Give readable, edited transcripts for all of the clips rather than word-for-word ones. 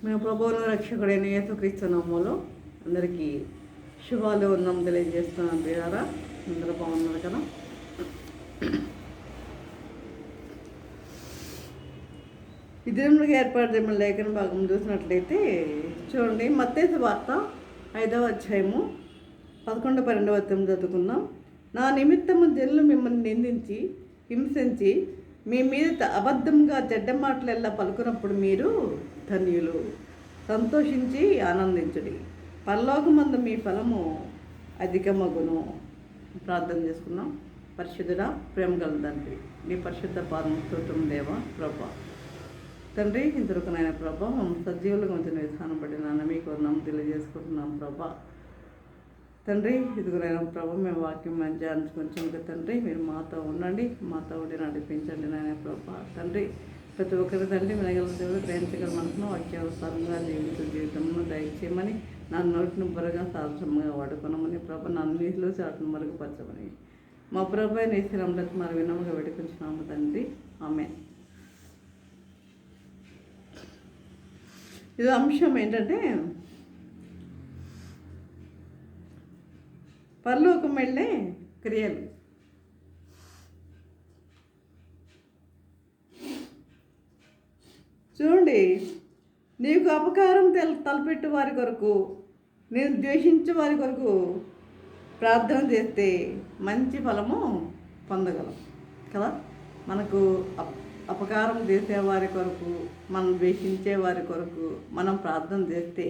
మేము ప్రభువును రక్షకుడైన యేసుక్రీస్తు నామములో అందరికీ శుభాలు ఉన్నాం తెలియజేస్తున్నాం ప్రియారా. అందరూ బాగున్నారు కదా. ఈ దినములకు ఏర్పాటు చేయమని లేఖన భాగం చూసినట్లయితే చూడండి, మత్తయి వార్త 5వ అధ్యాయము 11-12 చదువుకుందాం. నా నిమిత్తము జనులు మిమ్మల్ని నిందించి హింసించి మీ మీద అబద్ధంగా చెడ్డ మాటలెల్లా పలుకున్నప్పుడు మీరు ధన్యులు. సంతోషించి ఆనందించుడి, పరలోకమందు మీ ఫలము అధికమగును. ప్రార్థన చేసుకున్నాం. పరిశుద్ధుడా, ప్రేమ గల తండ్రి, నీ పరిశుద్ధ పాదం స్తోత్రం దేవా ప్రభా. తండ్రి, ఇంతవరకు నాయన ప్రభా మమ్మల్ని సజీవులుగా ఉంచిన విధానం బట్టి నాన్న మీకు నామం తెలియజేసుకుంటున్నాం ప్రభా. తండ్రి, ఇదిగోనైనా ప్రభా మేము వాక్యం మంచిగా కొంచెం తండ్రి మీరు మాతో ఉండండి, మాతో ఉండి నడిపించండి నాయన ప్రభా. తండ్రి, ప్రతి ఒక్కరి తండ్రి వినగల దేవుడు గ్రహించగల మనసును వాక్యానుసారంగా జీవితంలో దయచేయమని నా నోటిని బురగా సాధనంగా వాడుకున్నామని ప్రభా, నా నీళ్ళు చాటును మరుగుపరచమని మా ప్రభా నేసిరంలోకి మరి వినముగా వేడుకుంటున్నాము తండ్రి. ఆమేన్. ఇది అంశం ఏంటంటే పరలోకం వెళ్ళే క్రియలు. చూడండి, నీకు అపకారం తలపెట్టు వారి కొరకు, నేను ద్వేషించే వారి కొరకు ప్రార్థన చేస్తే మంచి ఫలము పొందగలం కదా. మనకు అపకారం చేసేవారి కొరకు, మనం ద్వేషించే వారి కొరకు మనం ప్రార్థన చేస్తే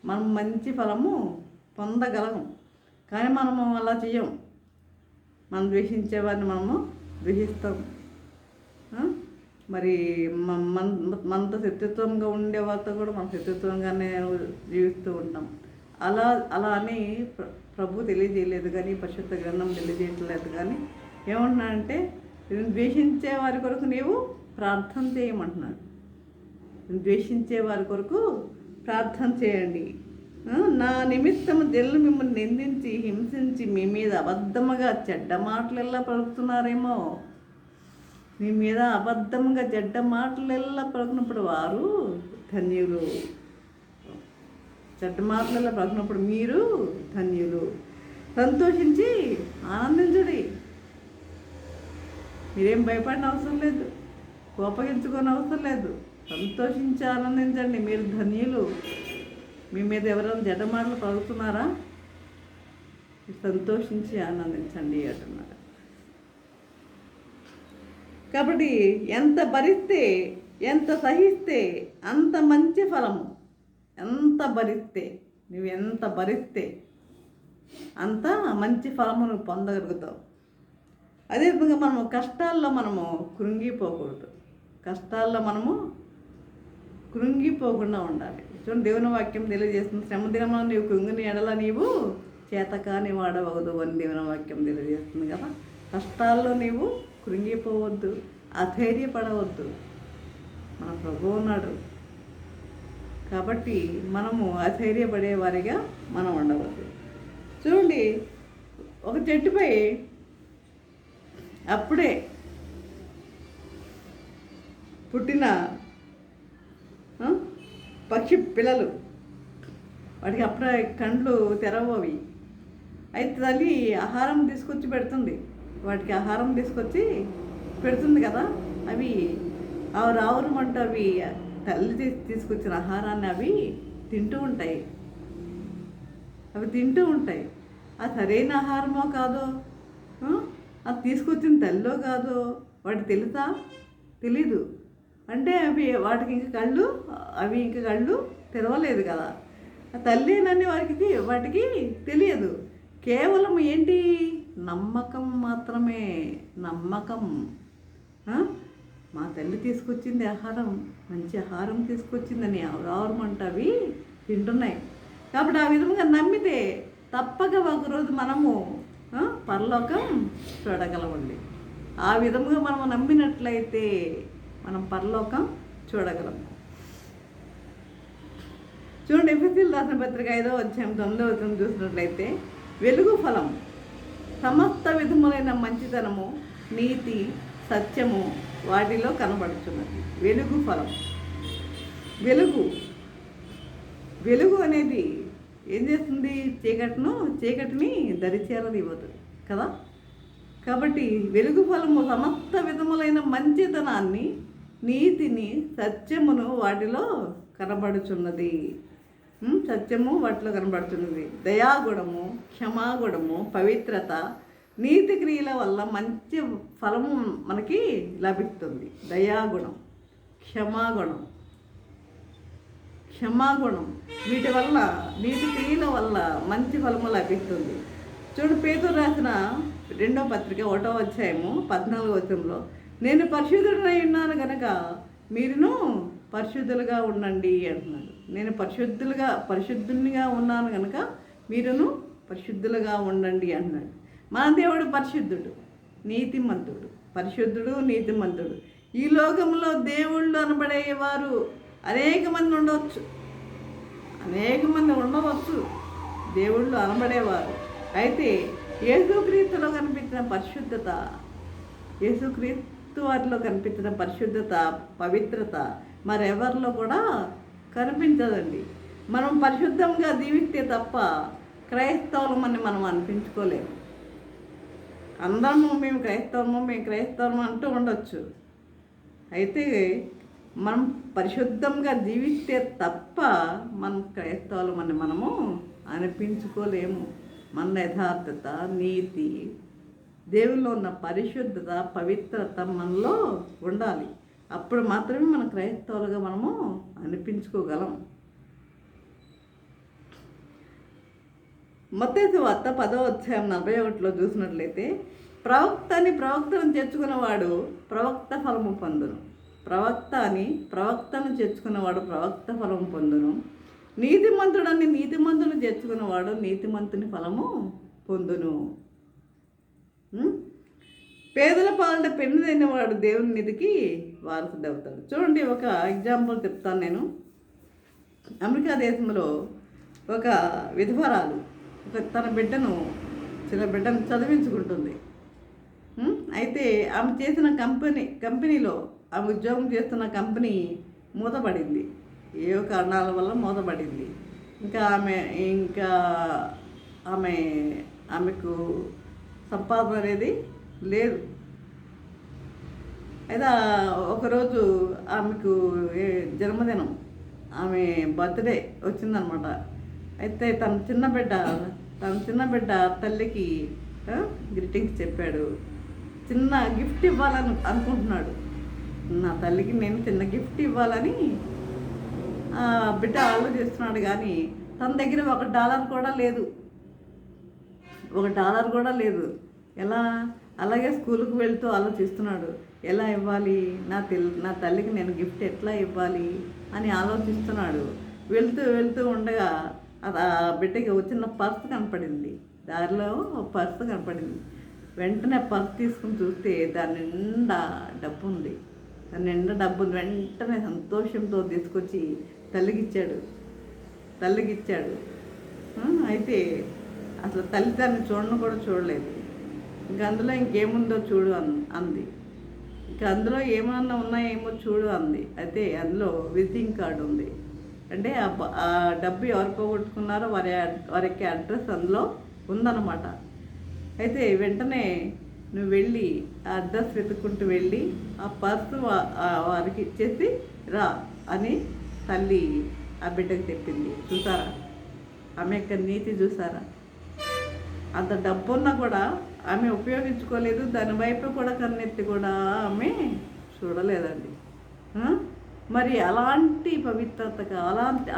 మనం మంచి ఫలము పొందగలం. కానీ మనము అలా చెయ్యం. మనం ద్వేషించేవారిని మనము ద్వేషిస్తాం. మరి మనతో శత్రుత్వంగా ఉండే వారితో కూడా మనం శత్రుత్వంగానే జీవిస్తూ ఉంటాం. అలా అని ప్రభు తెలియజేయలేదు, కానీ పరిశుద్ధ గ్రంథం తెలియజేయట్లేదు. కానీ ఏమంటున్నాడంటే, ద్వేషించే వారి కొరకు నీవు ప్రార్థన చేయమంటున్నాడు. ద్వేషించే వారి కొరకు ప్రార్థన చేయండి. నా నిమిత్తము జనులు మిమ్మల్ని నిందించి హింసించి మీ మీద అబద్ధముగా చెడ్డ మాటలెల్లా పలుకుతున్నారేమో. మీ మీద అబద్ధంగా చెడ్డ మాటలెల్లా పలుకున్నప్పుడు వారు ధన్యులు. చెడ్డ మాటలెల్లా పలుకున్నప్పుడు మీరు ధన్యులు. సంతోషించి ఆనందించుడి. మీరేం భయపడిన అవసరం లేదు, కోపగించుకొని అవసరం లేదు. సంతోషించి ఆనందించండి, మీరు ధన్యులు. మీ మీద ఎవరైనా చెడ్డ మాటలు పలుకుతున్నారా? సంతోషించి ఆనందించండి అంటున్నారు. కాబట్టి ఎంత భరిస్తే, ఎంత సహిస్తే అంత మంచి ఫలము. ఎంత భరిస్తే, నువ్వు ఎంత భరిస్తే అంత మంచి ఫలము నువ్వు పొందగలుగుతావు. అదే విధంగా మనము కష్టాల్లో మనము కృంగిపోకూడదు. కష్టాల్లో మనము కృంగిపోకుండా ఉండాలి. చూడండి, దేవుని వాక్యం తెలియజేస్తుంది, శ్రమ దినంలో నీవు కృంగిని ఎడల నీవు చేతకాని వాడవద్దు అని దేవుని వాక్యం తెలియజేస్తుంది కదా. కష్టాల్లో నీవు కృంగిపోవద్దు, అధైర్యపడవద్దు. మన ప్రభువు ఉన్నాడు కాబట్టి మనము అధైర్యపడే వారిగా మనం ఉండవద్దు. చూడండి, ఒక చెట్టుపై అప్పుడే పుట్టిన పక్షి పిల్లలు, వాటికి అప్పుడే కండ్లు తెరవవి. అయితే తల్లి ఆహారం తీసుకొచ్చి పెడుతుంది, వాటికి ఆహారం తీసుకొచ్చి పెడుతుంది కదా. అవి రావురమంటూ అవి తల్లి తీసుకొచ్చిన ఆహారాన్ని అవి తింటూ ఉంటాయి. అది సరైన ఆహారమో కాదో, అది తీసుకొచ్చిన తల్లిలో కాదో వాటికి తెలుసా? తెలీదు. అంటే వాటికి ఇంకా కళ్ళు తెరవలేదు కదా. ఆ తల్లినని వాటికి తెలియదు. కేవలం ఏంటి? నమ్మకం మాత్రమే. నమ్మకం. మా తల్లి తీసుకొచ్చింది ఆహారం, మంచి ఆహారం తీసుకొచ్చిందని ఆవరమంట అవి తింటున్నాయి. కాబట్టి ఆ విధంగా నమ్మితే తప్పక ఒకరోజు మనము పరలోకం చూడగలమండి. ఆ విధముగా మనము నమ్మినట్లయితే మనం పరలోకం చూడగలము. చూడండి, ఎఫెసీయులకు రాసిన పత్రిక 5వ అధ్యాయం 9వ వచనం చూసినట్లయితే, వెలుగు ఫలం సమస్త విధములైన మంచితనము, నీతి, సత్యము వాటిలో కనబడుచున్నది. వెలుగు ఫలం. వెలుగు వెలుగు అనేది ఏం చేస్తుంది? చీకటిని దరిచేరనివ్వదు కదా. కాబట్టి వెలుగు ఫలము సమస్త విధములైన మంచితనాన్ని, నీతిని, సత్యమును వాటిలో కనబడుచున్నది. సత్యము వాటిలో కనబడుతున్నది. దయాగుణము, క్షమాగుణము, పవిత్రత, నీతి క్రియల వల్ల మంచి ఫలము మనకి లభిస్తుంది. దయాగుణం, క్షమాగుణం వీటి వల్ల, నీతి క్రియల వల్ల మంచి ఫలము లభిస్తుంది. చూడు, పేతురు రాసిన 2వ పత్రిక 1వ అధ్యాయము 14వ వచనంలో, నేను పరిశుద్ధుడనై ఉన్నాను కనుక మీరును పరిశుద్ధులుగా ఉండండి అంటున్నాడు. నేను పరిశుద్ధునిగా ఉన్నాను కనుక మీరును పరిశుద్ధులుగా ఉండండి అంటున్నాడు. మన దేవుడు పరిశుద్ధుడు, నీతిమంతుడు. పరిశుద్ధుడు, నీతిమంతుడు. ఈ లోకంలో దేవుళ్ళు అనబడేవారు అనేక మంది ఉండవచ్చు, దేవుళ్ళు అనబడేవారు. అయితే యేసుక్రీస్తులో కనిపించిన పరిశుద్ధత, యేసుక్రీస్తు వారిలో కనిపించిన పరిశుద్ధత, పవిత్రత మరెవరిలో కూడా కనిపించదండి. మనం పరిశుద్ధంగా జీవిస్తే తప్ప క్రైస్తవులమని మనం అనిపించుకోలేము. అందరము మేము క్రైస్తవము అంటూ ఉండొచ్చు. అయితే మనం పరిశుద్ధంగా జీవిస్తే తప్ప మనం క్రైస్తవులమని మనము అనిపించుకోలేము. మన యథార్థత, నీతి, దేవుల్లో ఉన్న పరిశుద్ధత, పవిత్రత మనలో ఉండాలి. అప్పుడు మాత్రమే మన క్రైస్తవులుగా మనము అనిపించుకోగలం. మత్తయి సువార్త 10వ అధ్యాయం 41లో చూసినట్లయితే, ప్రవక్తను చేర్చుకున్నవాడు ప్రవక్త ఫలము పొందును. ప్రవక్తను చేర్చుకున్నవాడు ప్రవక్త ఫలము పొందును. నీతిమంతుని చేర్చుకున్నవాడు నీతిమంతుని ఫలము పొందును. పేదల పాలన పెన్ను వాడు దేవుని నిధికి వారసుడవుతాడు. చూడండి, ఒక ఎగ్జాంపుల్ చెప్తాను నేను. అమెరికా దేశంలో ఒక విధవరాలు తన చిన్న బిడ్డను చదివించుకుంటుంది. అయితే ఆమె చేసిన కంపెనీలో ఆమె ఉద్యోగం చేస్తున్న కంపెనీ మూతపడింది. ఏ కారణాల వల్ల మూతపడింది. ఆమెకు సంపాదన అనేది లేదు. అయితే ఒకరోజు ఆమెకు జన్మదినం, ఆమె బర్త్డే వచ్చిందనమాట. అయితే తన చిన్న బిడ్డ తల్లికి గ్రీటింగ్స్ చెప్పాడు. చిన్న గిఫ్ట్ ఇవ్వాలని అనుకుంటున్నాడు. నా తల్లికి నేను చిన్న గిఫ్ట్ ఇవ్వాలని బిడ్డ ఆలోచిస్తున్నాడు. కానీ తన దగ్గర $1 కూడా లేదు. ఎలా? అలాగే స్కూల్కి వెళ్తూ ఆలోచిస్తున్నాడు, ఎలా ఇవ్వాలి, నా తల్లికి నేను గిఫ్ట్ ఎట్లా ఇవ్వాలి అని ఆలోచిస్తున్నాడు. వెళ్తూ ఉండగా ఆ బిడ్డకి చిన్న పర్స్ కనపడింది. దారిలో పర్స్ కనపడింది. వెంటనే పర్స్ తీసుకుని చూస్తే దాని నిండా డబ్బు ఉంది. వెంటనే సంతోషంతో తీసుకొచ్చి తల్లికిచ్చాడు. అయితే అసలు తల్లి దాన్ని చూడలేదు. ఇంకా అందులో ఇంకేముందో చూడు అంది. ఇంకా అందులో ఏమన్నా ఉన్నాయేమో చూడు అంది. అయితే అందులో విజిటింగ్ కార్డు ఉంది. అంటే ఆ డబ్బు ఎవరు పోగొట్టుకున్నారో వారికి అడ్రస్ అందులో ఉందన్నమాట. అయితే వెంటనే నువ్వు వెళ్ళి ఆ అడ్రస్ వెతుక్కుంటూ వెళ్ళి ఆ పర్సు వారికి ఇచ్చేసి రా అని తల్లి ఆ బిడ్డకి చెప్పింది. చూసారా ఆమె యొక్క నీతి? చూసారా? అంత డబ్బున్నా కూడా ఆమె ఉపయోగించుకోలేదు. దాని వైపు కూడా కన్నెత్తి కూడా ఆమె చూడలేదండి. మరి అలాంటి పవిత్రత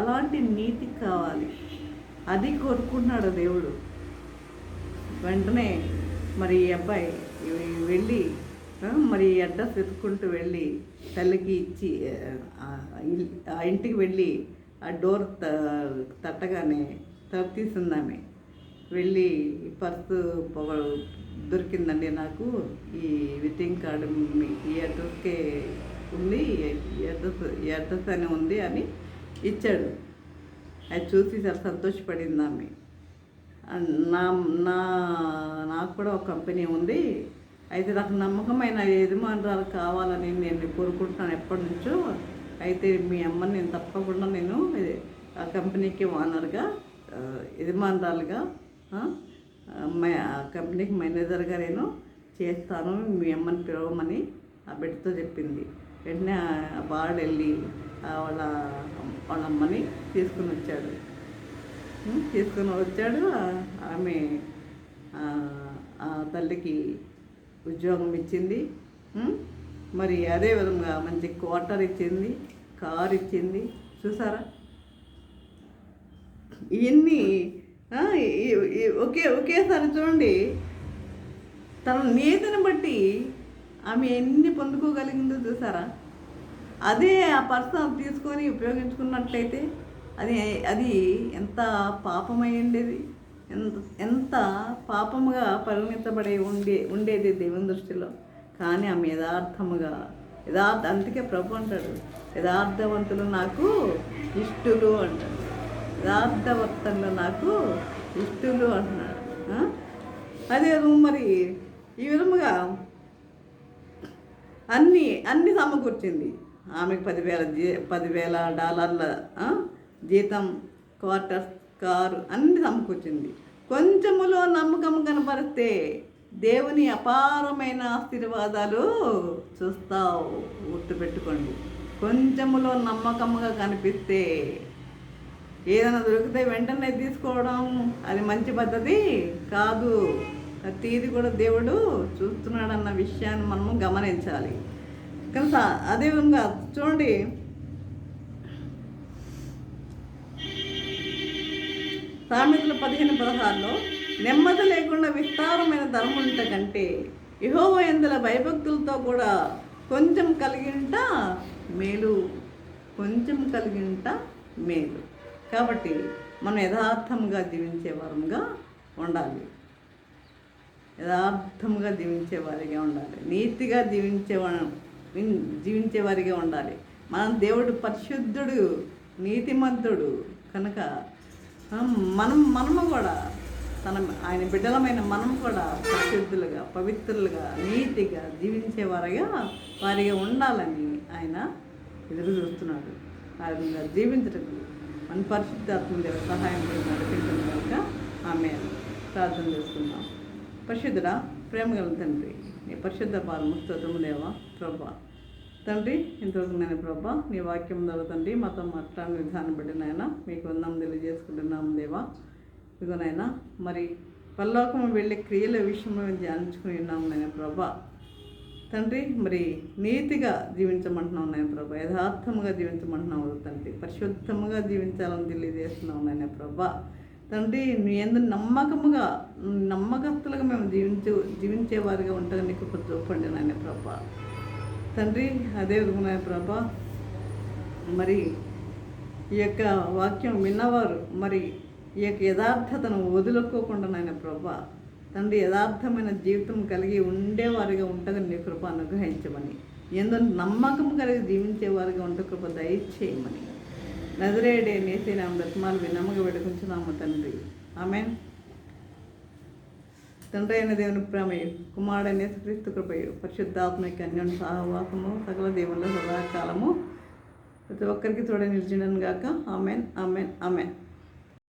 అలాంటి నీతి కావాలి. అది కోరుకున్నాడు దేవుడు. వెంటనే మరి ఈ అబ్బాయి వెళ్ళి మరి అడ్రస్ వెతుక్కుంటూ వెళ్ళి తల్లికి ఇచ్చి ఆ ఇంటికి వెళ్ళి ఆ డోర్ తట్టగానే తలుపు తీసిందామె. వెళ్ళి ఈ పర్సు దొరికిందండి నాకు, ఈ విజిటింగ్ కార్డు ఈ అడ్రస్కే ఉంది, ఈ అడ్రస్ అని ఉంది అని ఇచ్చాడు. అది చూసి చాలా సంతోషపడింది ఆమె. నాకు కూడా ఒక కంపెనీ ఉంది. అయితే నాకు నమ్మకమైన యజమానురాలు కావాలని నేను కోరుకుంటున్నాను ఎప్పటి నుంచో. అయితే మీ అమ్మని నేను తప్పకుండా ఆ కంపెనీకి ఓనర్గా, యజమానురాలుగా, ఆ కంపెనీకి మేనేజర్గా నేను చేస్తాను, మీ అమ్మని పిలవమని ఆ బిడ్డతో చెప్పింది. వెంటనే ఆ బాడు వెళ్ళి వాళ్ళ అమ్మని తీసుకుని వచ్చాడు. ఆమె ఆ తల్లికి ఉద్యోగం ఇచ్చింది. మరి అదే విధంగా మంచి క్వార్టర్ ఇచ్చింది, కారు ఇచ్చింది. చూసారా, ఇవన్నీ ఒకేసారి చూడండి. తన నీతిని బట్టి ఆమె ఎన్ని పొందుకోగలిగిందో చూసారా. అదే ఆ పర్సన్ తీసుకొని ఉపయోగించుకున్నట్లయితే అది ఎంత పాపమై ఉండేది, ఎంత పాపముగా పరిగణించబడి ఉండేది దేవుని దృష్టిలో. కానీ ఆమె అందుకే ప్రభు అంటాడు, యథార్థవంతులు నాకు ఇష్టలు అంటాడు, యథార్థవర్తనలు నాకు ఇష్టలు అంటున్నాడు. అదే మరి ఈ విధముగా అన్ని సమకూర్చింది. ఆమెకు $10,000 జీతం, క్వార్టర్స్, కారు అన్ని సమకూర్చింది. కొంచెములో నమ్మకం కనపరిస్తే దేవుని అపారమైన ఆశీర్వాదాలు చూస్తావు. గుర్తుపెట్టుకోండి. కొంచెములో నమ్మకముగా కనిపిస్తే ఏదైనా దొరికితే వెంటనే తీసుకోవడం అది మంచి పద్ధతి కాదు. ప్రతిది కూడా దేవుడు చూస్తున్నాడన్న విషయాన్ని మనము గమనించాలి. కనుక అదేవిధంగా చూడండి, సామెతలు 15:16లో నెమ్మది లేకుండా విస్తారమైన ధర్మముంట కంటే యెహోవా యందల భయభక్తులతో కూడా కొంచెం కలిగింట మేలు. కాబట్టి మనం యథార్థంగా జీవించే వారిగా ఉండాలి, నీతిగా జీవించే వారిగా ఉండాలి. దేవుడు పరిశుద్ధుడు, నీతిమంతుడు కనుక మనము కూడా ఆయన బిడ్డలమైన మనం కూడా పరిశుద్ధులుగా, పవిత్రులుగా, నీతిగా జీవించే వారిగా ఉండాలని ఆయన ఎదురు చూస్తున్నాడు. ఆ విధంగా జీవించటకు మన పరిశుద్ధాత్మ దేవుడు సహాయం చేసి నడిపించడం కనుక ఆమె ప్రార్థన చేసుకుందాం. పరిశుద్ధుడా, ప్రేమగల తండ్రి, నీ పరిశుద్ధ పాదము స్తోత్రము దేవా. ప్రభా తండ్రి, ఇంతవరకు నేను ప్రభా నీ వాక్యం ద్వారా తండ్రి మాతో మాట్లాడిన విధానం బట్టి నాయన మీకు వందనం తెలియజేసుకుంటున్నాము దేవా. ఇదిగోనైనా మరి పరలోకం వెళ్ళే క్రియల విషయంలో ధ్యానించుకుని ఉన్నాము నేను ప్రభా తండ్రి. మరి నీతిగా జీవించమంటున్నావు నేను ప్రభా, యథార్థముగా జీవించమంటున్నావు తండ్రి, పరిశుద్ధముగా జీవించాలని తెలియజేస్తున్నావు నేను ప్రభా తండ్రి. నీ యందు నమ్మకస్తులుగా మేము జీవించేవారిగా ఉంటాగా నీకు చూపండి నాయన ప్రభా తండ్రి. అదే విధంగా ప్రభా మరి ఈ యొక్క వాక్యం విన్నవారు మరి ఈ యొక్క యథార్థతను వదులుకోకుండా నాయన ప్రభా తండ్రి యథార్థమైన జీవితం కలిగి ఉండేవారిగా ఉండగా నీ కృప అనుగ్రహించమని, ఎంతో నమ్మకం కలిగి జీవించేవారిగా ఉంటే కృప దయచేయమని నజరేయుడే యేసు నామమున బ్రతిమాలి వినమ్రగా వేడుకొంచున్నాము తండ్రి. ఆమేన్. తండ్రి అయిన దేవుని ప్రేమయు, కుమారుడైన యేసుక్రీస్తు కృపయు, పరిశుద్ధాత్మక అన్యోన్య సహవాసము సకల దేవుళ్ళ సదాకాలము ప్రతి ఒక్కరికి తోడే నిలిచినను గాక. ఆమేన్, ఆమేన్, ఆమేన్.